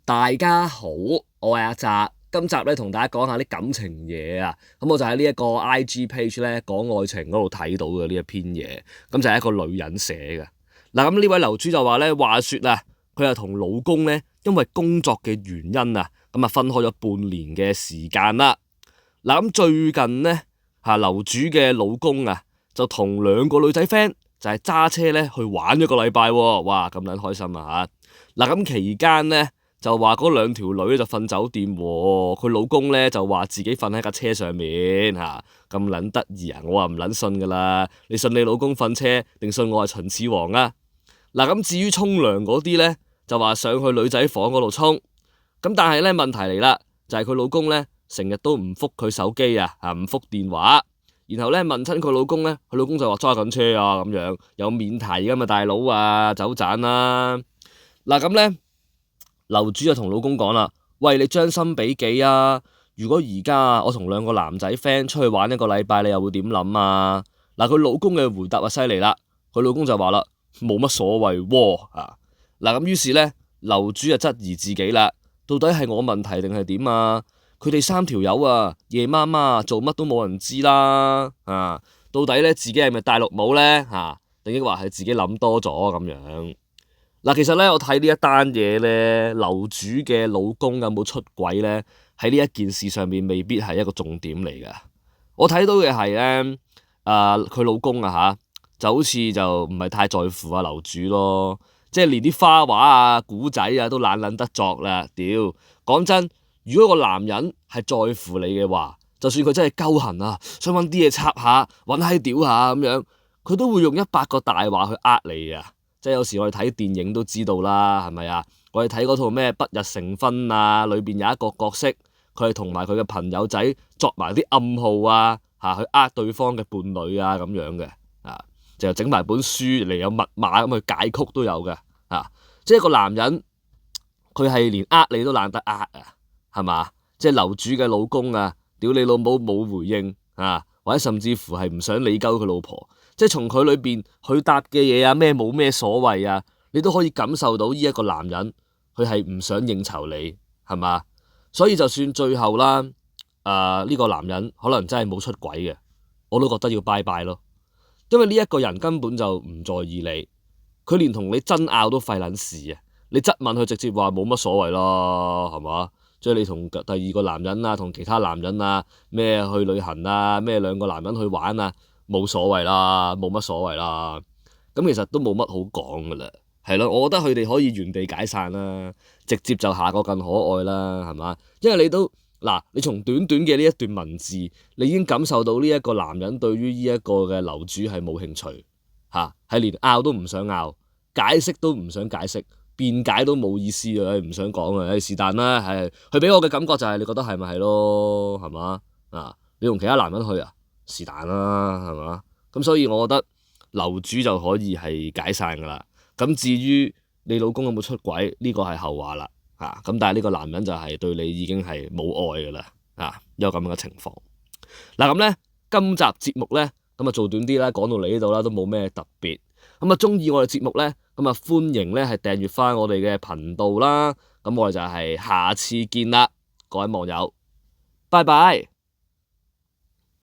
大家好，我係阿澤，今集咧同大家講下啲感情嘢啊。咁我就喺呢一個 IG page 咧講愛情嗰度睇到嘅呢一篇嘢，咁就係一個女人寫嘅。嗱，咁呢位樓主就話咧，話說啊，佢係同老公咧因為工作嘅原因啊，咁啊分開咗半年嘅時間啦。嗱，咁最近咧樓主嘅老公啊就同兩個女仔 friend 就係揸車咧去玩一個禮拜喎，哇咁撚開心啊嚇！嗱，咁期間咧就話嗰兩條女就瞓酒店喎，佢老公咧就話自己瞓喺架車上面嚇，咁撚得意啊！我話唔撚信噶啦，你信你老公瞓車定信我係秦始皇啊？嗱，咁至於沖涼嗰啲咧就話上去女仔房嗰度沖，咁但係咧問題嚟啦，就係佢老公咧成日都唔覆佢手機啊，唔覆電話，然後咧問親佢老公咧，佢老公就話揸緊車啊咁樣，有免提噶嘛大佬啊，走盞啦！嗱，咁咧。樓主就同老公講啦，喂，你將心比己啊！如果而家我同兩個男仔 friend 出去玩一個禮拜，你又會點諗啊？嗱，佢老公嘅回答就犀利啦，佢老公就話啦，冇乜所謂喎啊！嗱，咁於是咧，樓主就質疑自己啦，到底係我問題定係點啊？佢哋三條友啊，夜媽媽做乜都冇人知啦啊！到底咧自己係咪戴綠帽咧定抑或係自己諗多咗咁樣？嗱，其實咧，我睇呢一單嘢咧，樓主嘅老公有冇出軌咧？喺呢一件事上面未必係一個重點嚟噶。我睇到嘅係咧，佢老公就好似就唔係太在乎樓主咯，即係連啲花話啊、古仔啊都懶得作啦。屌，講真，如果個男人係在乎你嘅話，就算佢真係鳩痕啊，想揾啲嘢插下、揾閪屌下咁樣，佢都會用100個大話去呃你啊！即係有時我哋睇電影都知道啦，係咪啊？我哋睇嗰套咩《不日成婚》啊，裏邊有一個角色，佢係同埋佢嘅朋友仔作埋啲暗號啊，去呃對方嘅伴侶啊咁樣嘅，就整埋本書嚟有密碼咁去解曲都有嘅，即係一個男人，佢係連呃你都懶得啊，係嘛？即係樓主嘅老公啊，屌你老母冇回應或者甚至乎係唔想理鳩佢老婆。即係從佢裏邊佢答嘅嘢啊，咩冇咩所謂啊，你都可以感受到呢一個男人佢係唔想應酬你，係嘛？所以就算最後啦，呢個男人可能真係冇出軌嘅，我都覺得要拜拜咯，因為呢一個人根本就唔在意你，佢連同你爭拗都費撚事啊！你質問佢直接話冇乜所謂咯，係嘛？即係你同第二個男人啊，同其他男人啊，咩去旅行啊，咩兩個男人去玩啊。冇所謂啦，冇乜所謂啦，咁其實都冇乜好講噶啦，係咯，我覺得佢哋可以原地解散啦，直接就下個更可愛啦，係嘛？因為你從短短嘅呢一段文字，你已經感受到呢一個男人對於呢一個嘅樓主係冇興趣，係連拗都唔想拗，解釋都唔想解釋，辯解都冇意思啊，唔想講啊，是但啦，係佢俾我嘅感覺就係你覺得係咪係咯，係嘛？你同其他男人去啊？是但啦，係嘛？咁所以我覺得樓主就可以係解散噶啦。咁至於你老公有冇出軌，呢個係後話啦。咁但係呢個男人就係對你已經係冇愛噶啦。有咁樣嘅情況。嗱，咁咧，今集節目咧咁啊做短啲啦，講到嚟呢度啦，都冇咩特別。咁啊中意我哋節目咧，咁啊歡迎咧係訂閱翻我哋嘅頻道啦。咁我哋就係下次見啦，各位網友，拜拜。